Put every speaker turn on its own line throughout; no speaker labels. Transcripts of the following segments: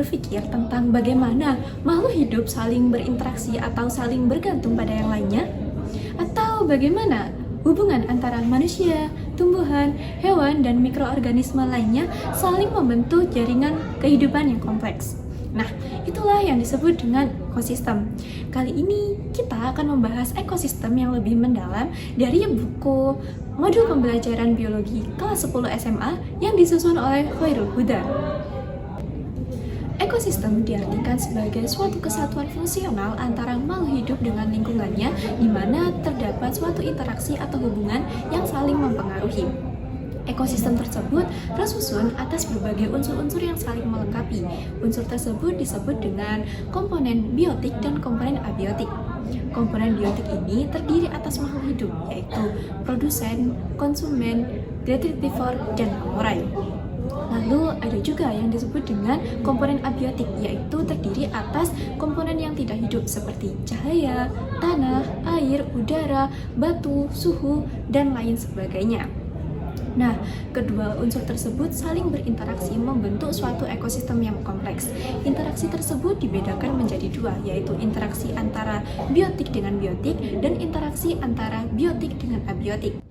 berpikir tentang bagaimana makhluk hidup saling berinteraksi atau saling bergantung pada yang lainnya? Atau bagaimana hubungan antara manusia, tumbuhan, hewan, dan mikroorganisme lainnya saling membentuk jaringan kehidupan yang kompleks? Nah, itulah yang disebut dengan ekosistem. Kali ini kita akan membahas ekosistem yang lebih mendalam dari buku modul pembelajaran biologi kelas 10 SMA yang disusun oleh Khairul Huda. Ekosistem diartikan sebagai suatu kesatuan fungsional antara makhluk hidup dengan lingkungannya, di mana terdapat suatu interaksi atau hubungan yang saling mempengaruhi. Ekosistem tersebut tersusun atas berbagai unsur-unsur yang saling melengkapi. Unsur tersebut disebut dengan komponen biotik dan komponen abiotik. Komponen biotik ini terdiri atas makhluk hidup, yaitu produsen, konsumen, detritivor, dan laborai. Lalu ada juga yang disebut dengan komponen abiotik, yaitu terdiri atas komponen yang tidak hidup seperti cahaya, tanah, air, udara, batu, suhu, dan lain sebagainya. Nah, kedua unsur tersebut saling berinteraksi membentuk suatu ekosistem yang kompleks. Interaksi tersebut dibedakan menjadi dua, yaitu interaksi antara biotik dengan biotik dan interaksi antara biotik dengan abiotik.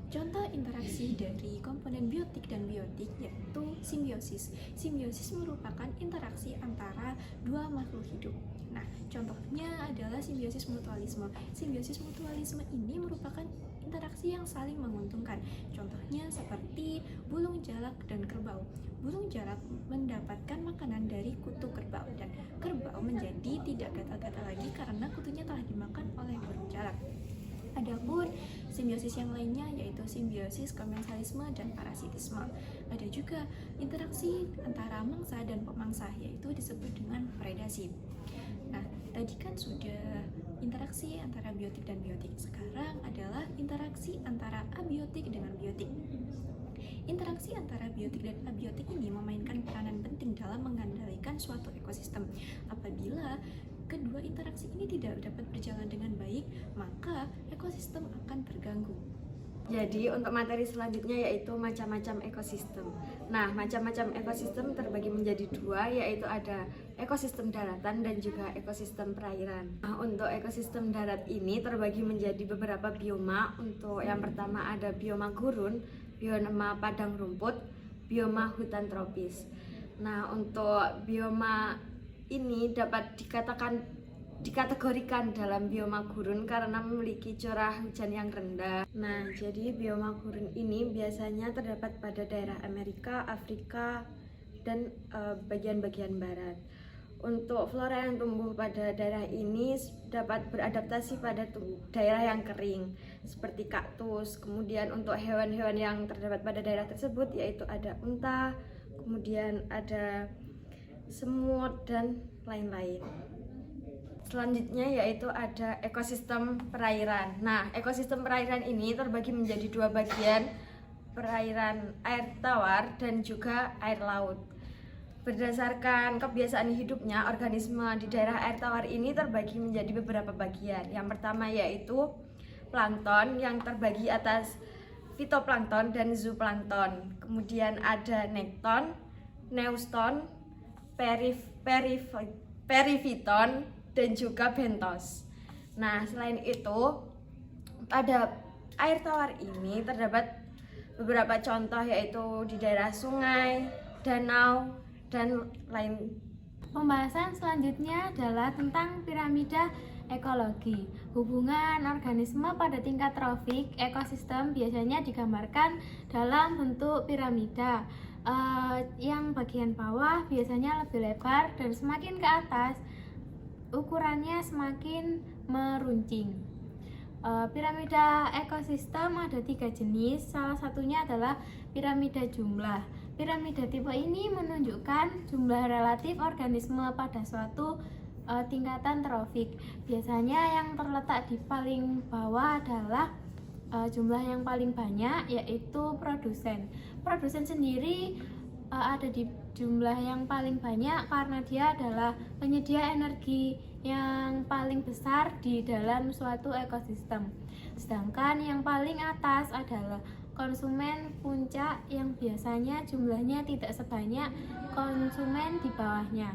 Contoh interaksi dari komponen biotik dan biotik yaitu simbiosis. Simbiosis merupakan interaksi antara dua makhluk hidup. Nah, contohnya adalah simbiosis mutualisme. Simbiosis mutualisme ini merupakan interaksi yang saling menguntungkan. Contohnya seperti burung jalak dan kerbau. Burung jalak mendapatkan makanan dari kutu kerbau dan kerbau menjadi tidak gatal-gatal lagi karena kutunya telah dimakan oleh burung jalak. Adapun simbiosis yang lainnya yaitu simbiosis komensalisme dan parasitisme. Ada juga interaksi antara mangsa dan pemangsa yaitu disebut dengan predasi. Nah, tadi kan sudah interaksi antara biotik dan biotik. Sekarang adalah interaksi antara abiotik dengan biotik. Interaksi antara biotik dan abiotik ini memainkan peranan penting dalam mengendalikan suatu ekosistem. Apabila kedua interaksi ini tidak dapat berjalan dengan baik, maka ekosistem akan terganggu.
Jadi untuk materi selanjutnya yaitu macam-macam ekosistem. Nah, macam-macam ekosistem terbagi menjadi dua, yaitu ada ekosistem daratan dan juga ekosistem perairan. Nah, untuk ekosistem darat ini terbagi menjadi beberapa bioma. Untuk yang pertama ada bioma gurun, bioma padang rumput, bioma hutan tropis. Nah, untuk bioma ini dapat dikategorikan dalam bioma gurun karena memiliki curah hujan yang rendah. Nah, jadi bioma gurun ini biasanya terdapat pada daerah Amerika, Afrika, dan bagian-bagian barat. Untuk flora yang tumbuh pada daerah ini dapat beradaptasi pada daerah yang kering seperti kaktus. Kemudian untuk hewan-hewan yang terdapat pada daerah tersebut yaitu ada unta, kemudian ada semut, dan lain-lain. Selanjutnya yaitu ada ekosistem perairan. Nah, ekosistem perairan ini terbagi menjadi dua bagian, perairan air tawar dan juga air laut. Berdasarkan kebiasaan hidupnya, organisme di daerah air tawar ini terbagi menjadi beberapa bagian. Yang pertama yaitu plankton yang terbagi atas fitoplankton dan zooplankton. Kemudian ada nekton, neuston, perifiton, dan juga bentos. Nah, selain itu pada air tawar ini terdapat beberapa contoh yaitu di daerah sungai, danau, dan lain.
Pembahasan selanjutnya adalah tentang piramida ekologi. Hubungan organisme pada tingkat trofik ekosistem biasanya digambarkan dalam bentuk piramida. Yang bagian bawah biasanya lebih lebar dan semakin ke atas ukurannya semakin meruncing. Piramida ekosistem ada 3 jenis, salah satunya adalah piramida jumlah. Piramida tipe ini menunjukkan jumlah relatif organisme pada suatu tingkatan trofik. Biasanya yang terletak di paling bawah adalah jumlah yang paling banyak, yaitu produsen. Produsen sendiri ada di jumlah yang paling banyak karena dia adalah penyedia energi yang paling besar di dalam suatu ekosistem. Sedangkan yang paling atas adalah konsumen puncak yang biasanya jumlahnya tidak sebanyak konsumen di bawahnya.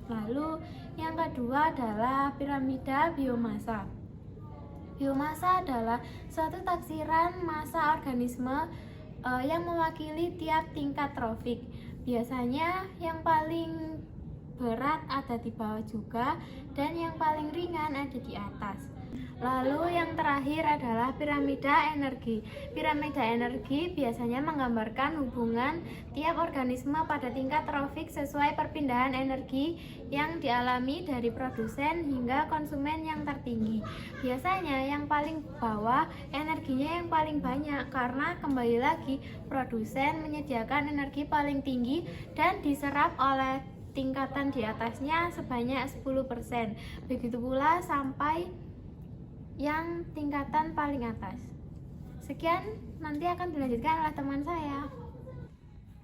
Lalu yang kedua adalah piramida biomasa. Biomasa adalah suatu taksiran massa organisme yang mewakili tiap tingkat trofik. Biasanya yang paling berat ada di bawah juga dan yang paling ringan ada di atas. Lalu yang terakhir adalah piramida energi. Piramida energi biasanya menggambarkan hubungan tiap organisme pada tingkat trofik sesuai perpindahan energi yang dialami dari produsen hingga konsumen yang tertinggi. Biasanya yang paling bawah energinya yang paling banyak karena kembali lagi produsen menyediakan energi paling tinggi dan diserap oleh tingkatan di atasnya sebanyak 10%. Begitu pula sampai yang tingkatan paling atas. Sekian, nanti akan dilanjutkan oleh teman saya.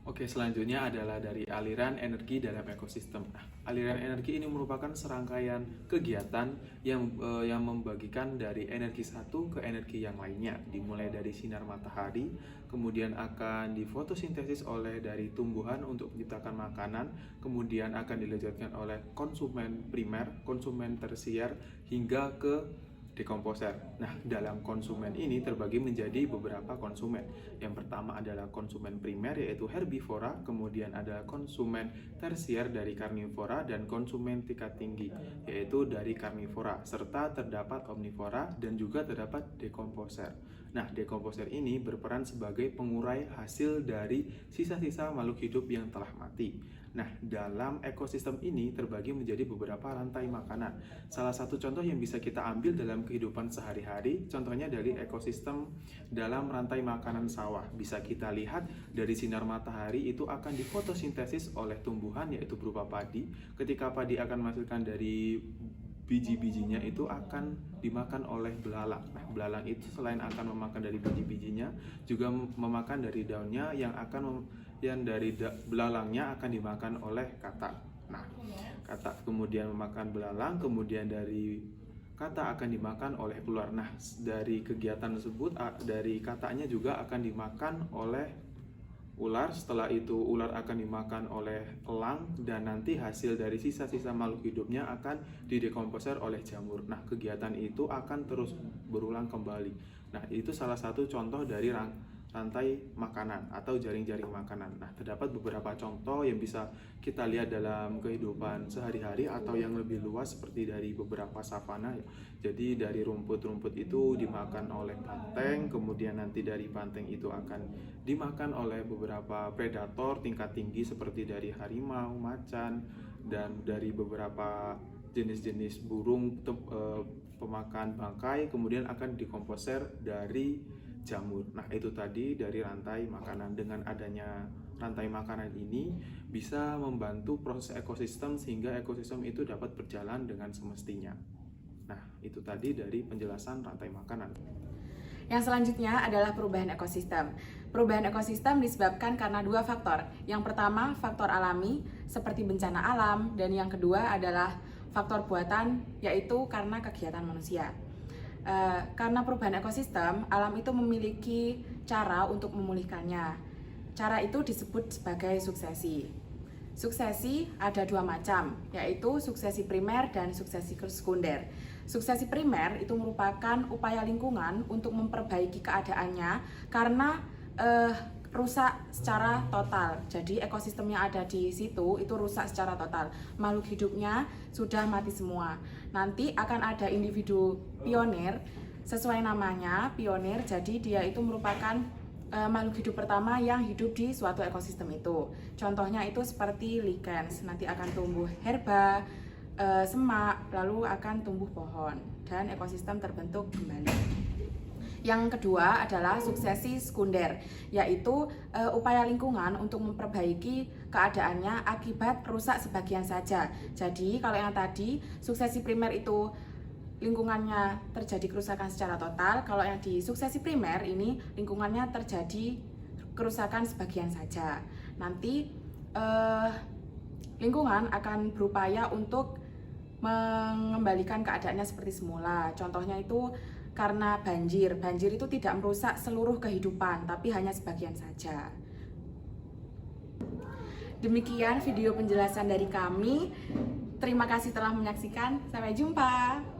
Oke, selanjutnya adalah dari aliran energi dalam ekosistem. Nah, aliran energi ini merupakan serangkaian kegiatan yang membagikan dari energi satu ke energi yang lainnya, dimulai dari sinar matahari, kemudian akan difotosintesis oleh dari tumbuhan untuk menciptakan makanan, kemudian akan dilanjutkan oleh konsumen primer, konsumen tersier, hingga ke dekomposer. Nah, dalam konsumen ini terbagi menjadi beberapa konsumen. Yang pertama adalah konsumen primer yaitu herbivora, kemudian ada konsumen tersier dari karnivora dan konsumen tingkat tinggi yaitu dari karnivora, serta terdapat omnivora dan juga terdapat dekomposer. Nah, dekomposer ini berperan sebagai pengurai hasil dari sisa-sisa makhluk hidup yang telah mati. Nah, dalam ekosistem ini terbagi menjadi beberapa rantai makanan. Salah satu contoh yang bisa kita ambil dalam kehidupan sehari-hari, contohnya dari ekosistem dalam rantai makanan sawah. Bisa kita lihat dari sinar matahari itu akan difotosintesis oleh tumbuhan yaitu berupa padi. Ketika padi akan menghasilkan dari biji-bijinya itu akan dimakan oleh belalang. Nah, belalang itu selain akan memakan dari biji-bijinya, juga memakan dari daunnya yang dari belalangnya akan dimakan oleh katak. Nah, katak kemudian memakan belalang, kemudian dari katak akan dimakan oleh ular. Nah, dari kegiatan tersebut dari kataknya juga akan dimakan oleh ular. Setelah itu ular akan dimakan oleh elang dan nanti hasil dari sisa-sisa makhluk hidupnya akan didekomposer oleh jamur. Nah, kegiatan itu akan terus berulang kembali. Nah, itu salah satu contoh dari rantai makanan atau jaring-jaring makanan. Nah, terdapat beberapa contoh yang bisa kita lihat dalam kehidupan sehari-hari atau yang lebih luas seperti dari beberapa savana. Jadi dari rumput-rumput itu dimakan oleh banteng, kemudian nanti dari banteng itu akan dimakan oleh beberapa predator tingkat tinggi seperti dari harimau, macan, dan dari beberapa jenis-jenis burung pemakan bangkai, kemudian akan dikomposer dari jamur. Nah, itu tadi dari rantai makanan. Dengan adanya rantai makanan ini bisa membantu proses ekosistem sehingga ekosistem itu dapat berjalan dengan semestinya. Nah, itu tadi dari penjelasan rantai makanan.
Yang selanjutnya adalah perubahan ekosistem. Perubahan ekosistem disebabkan karena dua faktor. Yang pertama, faktor alami seperti bencana alam, dan yang kedua adalah faktor buatan, yaitu karena kegiatan manusia. Karena perubahan ekosistem, alam itu memiliki cara untuk memulihkannya. Cara itu disebut sebagai suksesi. Suksesi ada dua macam, yaitu suksesi primer dan suksesi sekunder. Suksesi primer itu merupakan upaya lingkungan untuk memperbaiki keadaannya karena rusak secara total. Jadi ekosistem yang ada di situ itu rusak secara total. Makhluk hidupnya sudah mati semua. Nanti akan ada individu pionir, sesuai namanya pionir. Jadi dia itu merupakan makhluk hidup pertama yang hidup di suatu ekosistem itu. Contohnya itu seperti lichens, nanti akan tumbuh herba, semak, lalu akan tumbuh pohon dan ekosistem terbentuk kembali. Yang kedua adalah suksesi sekunder, yaitu upaya lingkungan untuk memperbaiki keadaannya akibat rusak sebagian saja. Jadi kalau yang tadi suksesi primer itu lingkungannya terjadi kerusakan secara total, kalau yang di suksesi primer ini lingkungannya terjadi kerusakan sebagian saja. Nanti lingkungan akan berupaya untuk mengembalikan keadaannya seperti semula. Contohnya itu karena banjir. Banjir itu tidak merusak seluruh kehidupan, tapi hanya sebagian saja. Demikian video penjelasan dari kami. Terima kasih telah menyaksikan. Sampai jumpa.